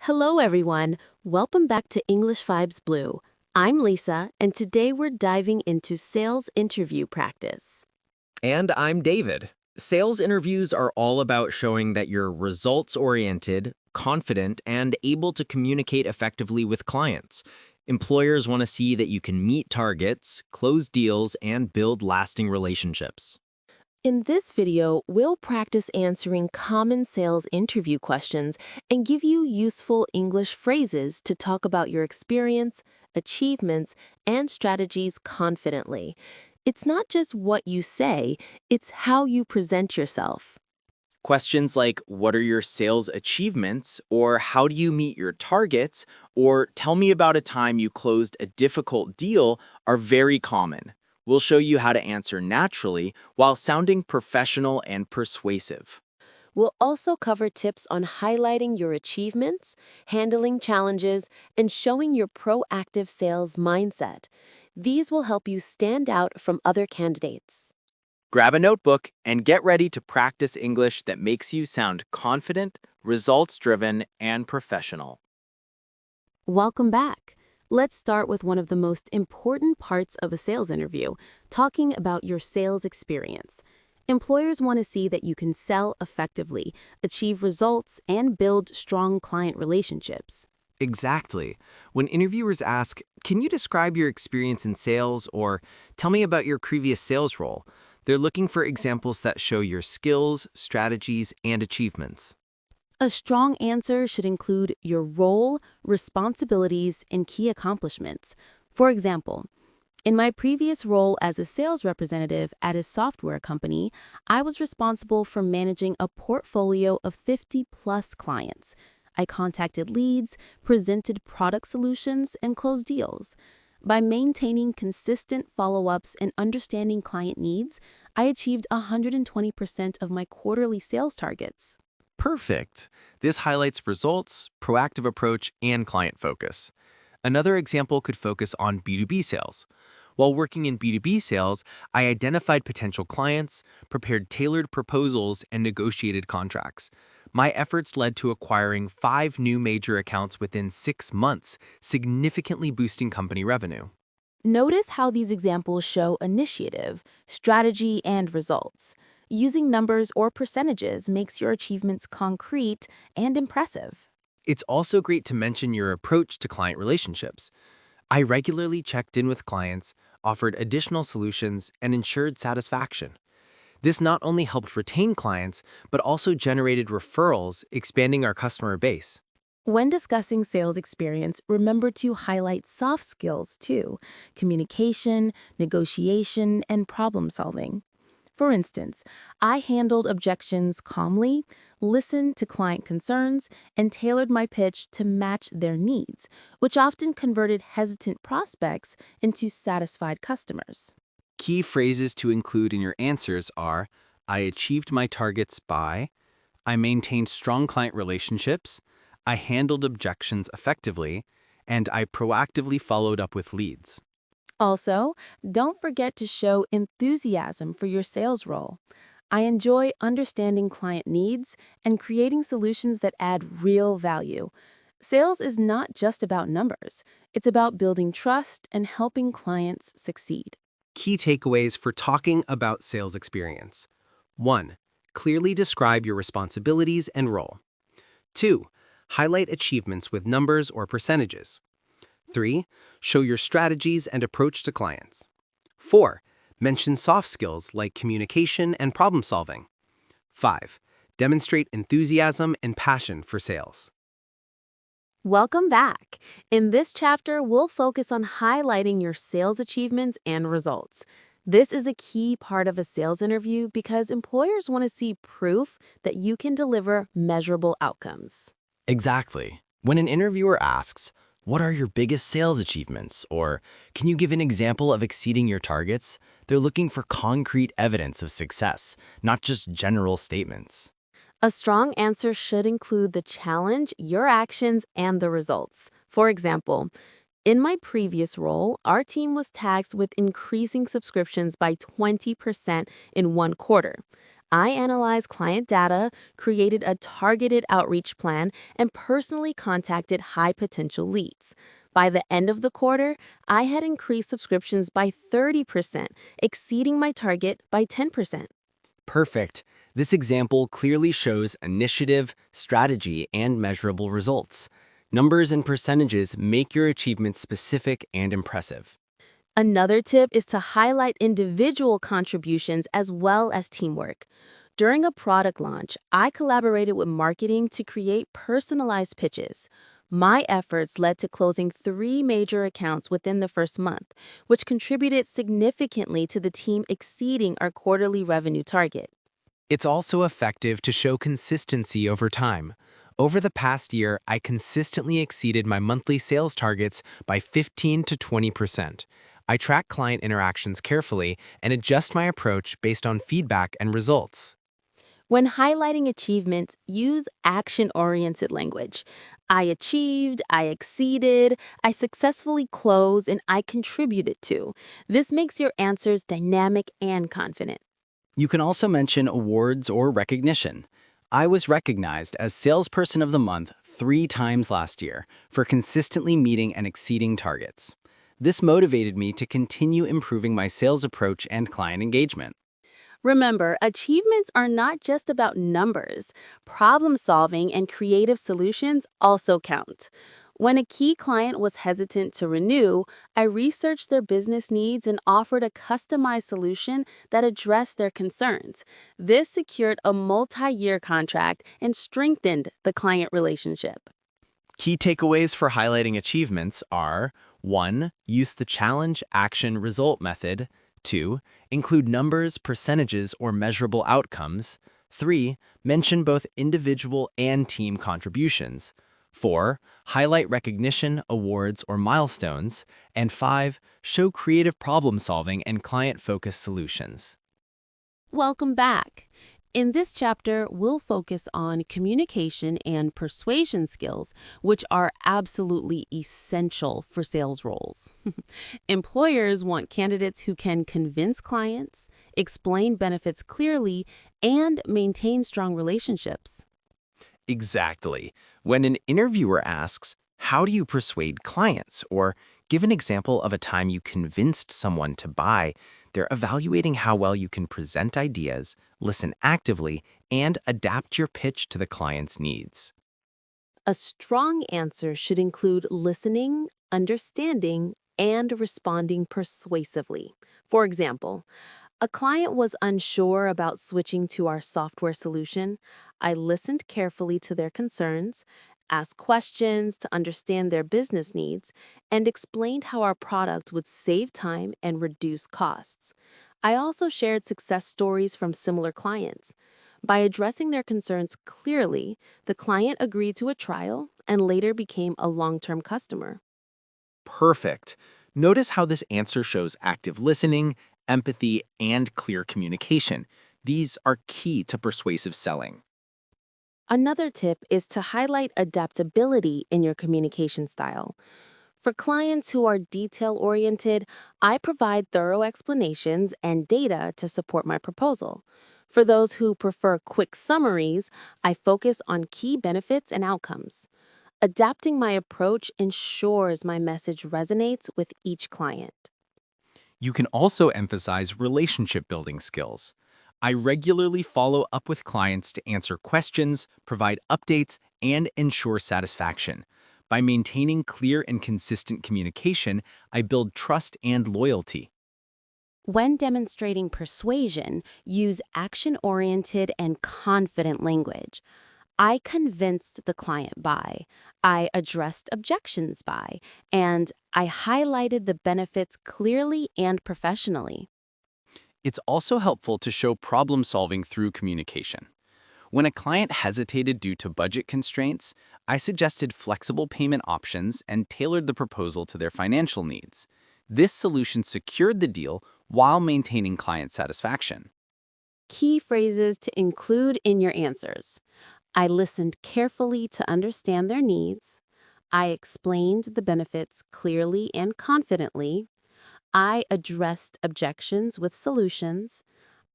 Hello, everyone. Welcome back to English Vibes Blue. I'm Lisa, and today we're diving into sales interview practice. And I'm David. Sales interviews are all about showing that you're results-oriented, confident, and able to communicate effectively with clients. Employers want to see that you can meet targets, close deals, and build lasting relationships. In this video, we'll practice answering common sales interview questions and give you useful English phrases to talk about your experience, achievements, and strategies confidently. It's not just what you say, it's how you present yourself. Questions like, what are your sales achievements? Or how do you meet your targets? Or tell me about a time you closed a difficult deal are very common. We'll show you how to answer naturally while sounding professional and persuasive. We'll also cover tips on highlighting your achievements, handling challenges, and showing your proactive sales mindset. These will help you stand out from other candidates. Grab a notebook and get ready to practice English that makes you sound confident, results-driven, and professional. Welcome back. Let's start with one of the most important parts of a sales interview, talking about your sales experience. Employers want to see that you can sell effectively, achieve results, and build strong client relationships. Exactly. When interviewers ask, can you describe your experience in sales or tell me about your previous sales role, they're looking for examples that show your skills, strategies, and achievements. A strong answer should include your role, responsibilities, and key accomplishments. For example, in my previous role as a sales representative at a software company, I was responsible for managing a portfolio of 50-plus clients. I contacted leads, presented product solutions, and closed deals. By maintaining consistent follow-ups and understanding client needs, I achieved 120% of my quarterly sales targets. Perfect. This highlights results, proactive approach, and client focus. Another example could focus on B2B sales. While working in B2B sales, I identified potential clients, prepared tailored proposals, and negotiated contracts. My efforts led to acquiring 5 new major accounts within 6 months, significantly boosting company revenue. Notice how these examples show initiative, strategy, and results. Using numbers or percentages makes your achievements concrete and impressive. It's also great to mention your approach to client relationships. I regularly checked in with clients, offered additional solutions, and ensured satisfaction. This not only helped retain clients, but also generated referrals, expanding our customer base. When discussing sales experience, remember to highlight soft skills too: communication, negotiation, and problem solving. For instance, I handled objections calmly, listened to client concerns, and tailored my pitch to match their needs, which often converted hesitant prospects into satisfied customers. Key phrases to include in your answers are, I achieved my targets by, I maintained strong client relationships, I handled objections effectively, and I proactively followed up with leads. Also, don't forget to show enthusiasm for your sales role. I enjoy understanding client needs and creating solutions that add real value. Sales is not just about numbers. It's about building trust and helping clients succeed. Key takeaways for talking about sales experience. 1. Clearly describe your responsibilities and role. 2. Highlight achievements with numbers or percentages. 3. Show your strategies and approach to clients. 4. Mention soft skills like communication and problem solving. 5. Demonstrate enthusiasm and passion for sales. Welcome back. In this chapter, we'll focus on highlighting your sales achievements and results. This is a key part of a sales interview because employers want to see proof that you can deliver measurable outcomes. Exactly. When an interviewer asks, what are your biggest sales achievements? Or can you give an example of exceeding your targets? They're looking for concrete evidence of success, not just general statements. A strong answer should include the challenge, your actions, and the results. For example, in my previous role, our team was tasked with increasing subscriptions by 20% in one quarter. I analyzed client data, created a targeted outreach plan, and personally contacted high potential leads. By the end of the quarter, I had increased subscriptions by 30%, exceeding my target by 10%. Perfect. This example clearly shows initiative, strategy, and measurable results. Numbers and percentages make your achievements specific and impressive. Another tip is to highlight individual contributions as well as teamwork. During a product launch, I collaborated with marketing to create personalized pitches. My efforts led to closing 3 major accounts within the first month, which contributed significantly to the team exceeding our quarterly revenue target. It's also effective to show consistency over time. Over the past year, I consistently exceeded my monthly sales targets by 15 to 20%. I track client interactions carefully and adjust my approach based on feedback and results. When highlighting achievements, use action-oriented language. I achieved, I exceeded, I successfully closed, and I contributed to. This makes your answers dynamic and confident. You can also mention awards or recognition. I was recognized as Salesperson of the Month 3 times last year for consistently meeting and exceeding targets. This motivated me to continue improving my sales approach and client engagement. Remember, achievements are not just about numbers. Problem solving and creative solutions also count. When a key client was hesitant to renew, I researched their business needs and offered a customized solution that addressed their concerns. This secured a multi-year contract and strengthened the client relationship. Key takeaways for highlighting achievements are 1. Use the challenge, action, result method. 2. Include numbers, percentages, or measurable outcomes. 3. Mention both individual and team contributions. 4. Highlight recognition, awards, or milestones. And 5. Show creative problem solving and client-focused solutions. Welcome back. In this chapter, we'll focus on communication and persuasion skills, which are absolutely essential for sales roles. Employers want candidates who can convince clients, explain benefits clearly, and maintain strong relationships. Exactly. When an interviewer asks, "How do you persuade clients?" or "Give an example of a time you convinced someone to buy," they're evaluating how well you can present ideas, listen actively, and adapt your pitch to the client's needs. A strong answer should include listening, understanding, and responding persuasively. For example, a client was unsure about switching to our software solution. I listened carefully to their concerns, asked questions to understand their business needs, and explained how our product would save time and reduce costs. I also shared success stories from similar clients. By addressing their concerns clearly, the client agreed to a trial and later became a long-term customer. Perfect. Notice how this answer shows active listening, empathy, and clear communication. These are key to persuasive selling. Another tip is to highlight adaptability in your communication style. For clients who are detail-oriented, I provide thorough explanations and data to support my proposal. For those who prefer quick summaries, I focus on key benefits and outcomes. Adapting my approach ensures my message resonates with each client. You can also emphasize relationship building skills. I regularly follow up with clients to answer questions, provide updates, and ensure satisfaction. By maintaining clear and consistent communication, I build trust and loyalty. When demonstrating persuasion, use action-oriented and confident language. I convinced the client by, I addressed objections by, and I highlighted the benefits clearly and professionally. It's also helpful to show problem solving through communication. When a client hesitated due to budget constraints, I suggested flexible payment options and tailored the proposal to their financial needs. This solution secured the deal while maintaining client satisfaction. Key phrases to include in your answers. I listened carefully to understand their needs. I explained the benefits clearly and confidently. I addressed objections with solutions.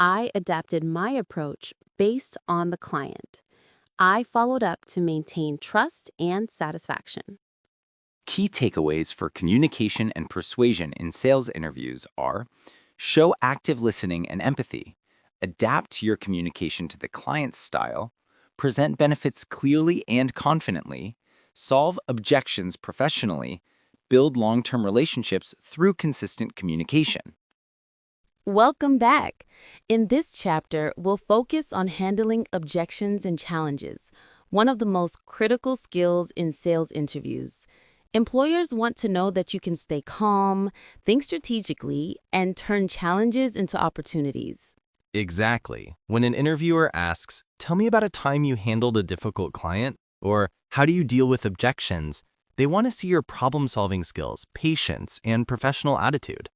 I adapted my approach based on the client. I followed up to maintain trust and satisfaction. Key takeaways for communication and persuasion in sales interviews are: show active listening and empathy, adapt your communication to the client's style, present benefits clearly and confidently, solve objections professionally, build long-term relationships through consistent communication. Welcome back. In this chapter, we'll focus on handling objections and challenges, one of the most critical skills in sales interviews. Employers want to know that you can stay calm, think strategically, and turn challenges into opportunities. Exactly. When an interviewer asks, "Tell me about a time you handled a difficult client," or "How do you deal with objections?" they want to see your problem-solving skills, patience, and professional attitude.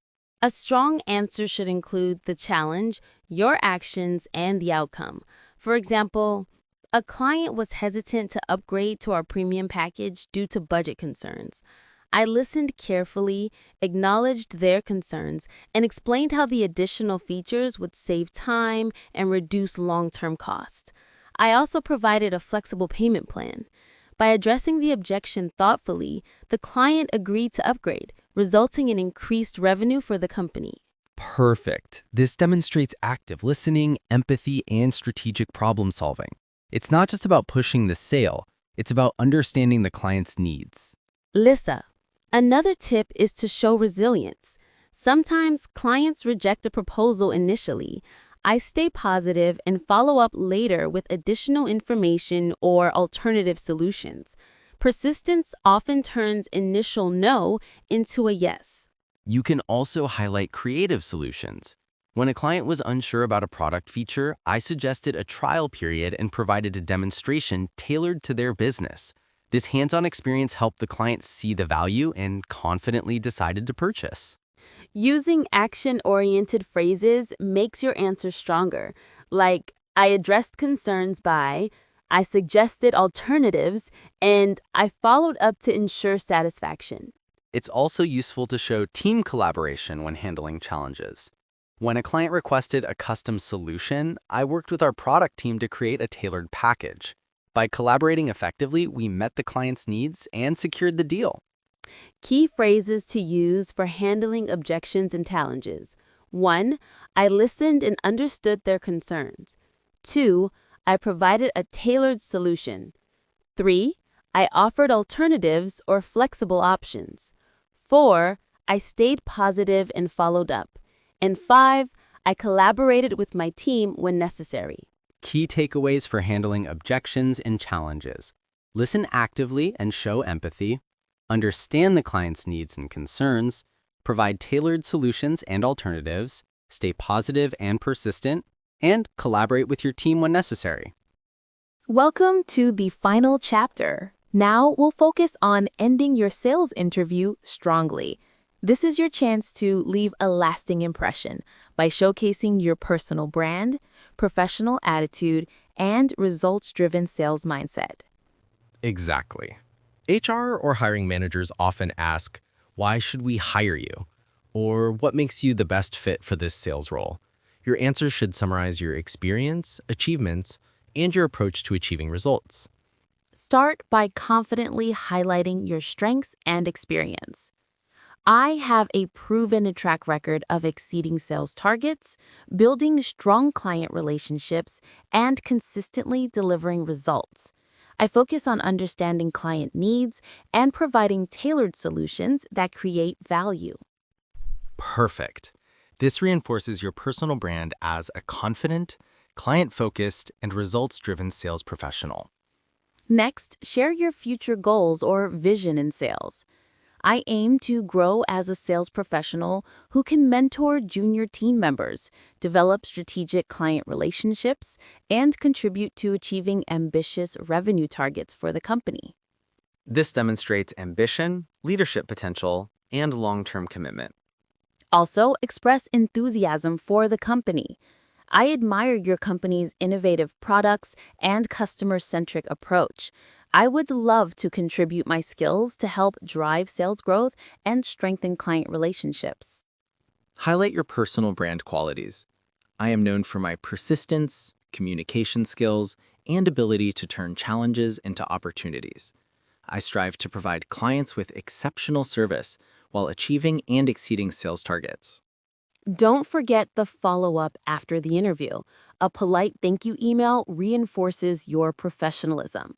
A strong answer should include the challenge, your actions, and the outcome. For example, a client was hesitant to upgrade to our premium package due to budget concerns. I listened carefully, acknowledged their concerns, and explained how the additional features would save time and reduce long-term costs. I also provided a flexible payment plan. By addressing the objection thoughtfully, the client agreed to upgrade, resulting in increased revenue for the company. Perfect. This demonstrates active listening, empathy, and strategic problem solving. It's not just about pushing the sale, it's about understanding the client's needs. Lissa, another tip is to show resilience. Sometimes clients reject a proposal initially. I stay positive and follow up later with additional information or alternative solutions. Persistence often turns initial no into a yes. You can also highlight creative solutions. When a client was unsure about a product feature, I suggested a trial period and provided a demonstration tailored to their business. This hands-on experience helped the client see the value and confidently decided to purchase. Using action-oriented phrases makes your answer stronger, like I addressed concerns by, I suggested alternatives, and I followed up to ensure satisfaction. It's also useful to show team collaboration when handling challenges. When a client requested a custom solution, I worked with our product team to create a tailored package. By collaborating effectively, we met the client's needs and secured the deal. Key phrases to use for handling objections and challenges. 1. I listened and understood their concerns. 2. I provided a tailored solution. 3. I offered alternatives or flexible options. 4. I stayed positive and followed up. And 5. I collaborated with my team when necessary. Key takeaways for handling objections and challenges. Listen actively and show empathy. Understand the client's needs and concerns. Provide tailored solutions and alternatives. Stay positive and persistent. And collaborate with your team when necessary. Welcome to the final chapter. Now we'll focus on ending your sales interview strongly. This is your chance to leave a lasting impression by showcasing your personal brand, professional attitude, and results-driven sales mindset. Exactly. HR or hiring managers often ask, "Why should we hire you?" Or "What makes you the best fit for this sales role?" Your answer should summarize your experience, achievements, and your approach to achieving results. Start by confidently highlighting your strengths and experience. I have a proven track record of exceeding sales targets, building strong client relationships, and consistently delivering results. I focus on understanding client needs and providing tailored solutions that create value. Perfect. This reinforces your personal brand as a confident, client-focused, and results-driven sales professional. Next, share your future goals or vision in sales. I aim to grow as a sales professional who can mentor junior team members, develop strategic client relationships, and contribute to achieving ambitious revenue targets for the company. This demonstrates ambition, leadership potential, and long-term commitment. Also, express enthusiasm for the company. I admire your company's innovative products and customer-centric approach. I would love to contribute my skills to help drive sales growth and strengthen client relationships. Highlight your personal brand qualities. I am known for my persistence, communication skills, and ability to turn challenges into opportunities. I strive to provide clients with exceptional service while achieving and exceeding sales targets. Don't forget the follow-up after the interview. A polite thank you email reinforces your professionalism.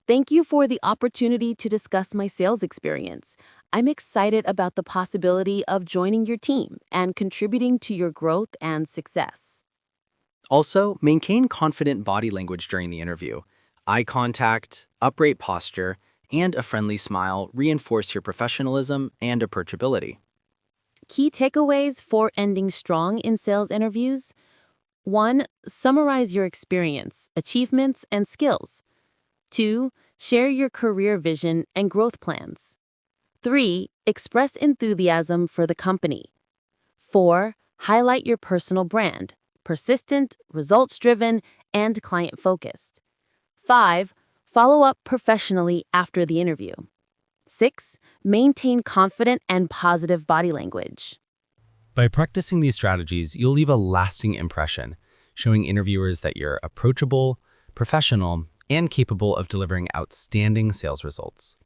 Thank you for the opportunity to discuss my sales experience. I'm excited about the possibility of joining your team and contributing to your growth and success. Also, maintain confident body language during the interview. Eye contact, upright posture, and a friendly smile reinforce your professionalism and approachability. Key takeaways for ending strong in sales interviews. 1. Summarize your experience, achievements, and skills. 2. Share your career vision and growth plans. 3. Express enthusiasm for the company. 4. Highlight your personal brand, persistent, results-driven, and client-focused. 5. Follow up professionally after the interview. 6. Maintain confident and positive body language. By practicing these strategies, you'll leave a lasting impression, showing interviewers that you're approachable, professional, and capable of delivering outstanding sales results.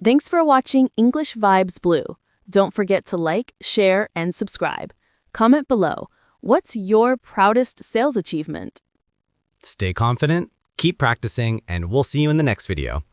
Thanks for watching English Vibes Blue. Don't forget to like, share, and subscribe. Comment below. What's your proudest sales achievement? Stay confident, keep practicing, and we'll see you in the next video.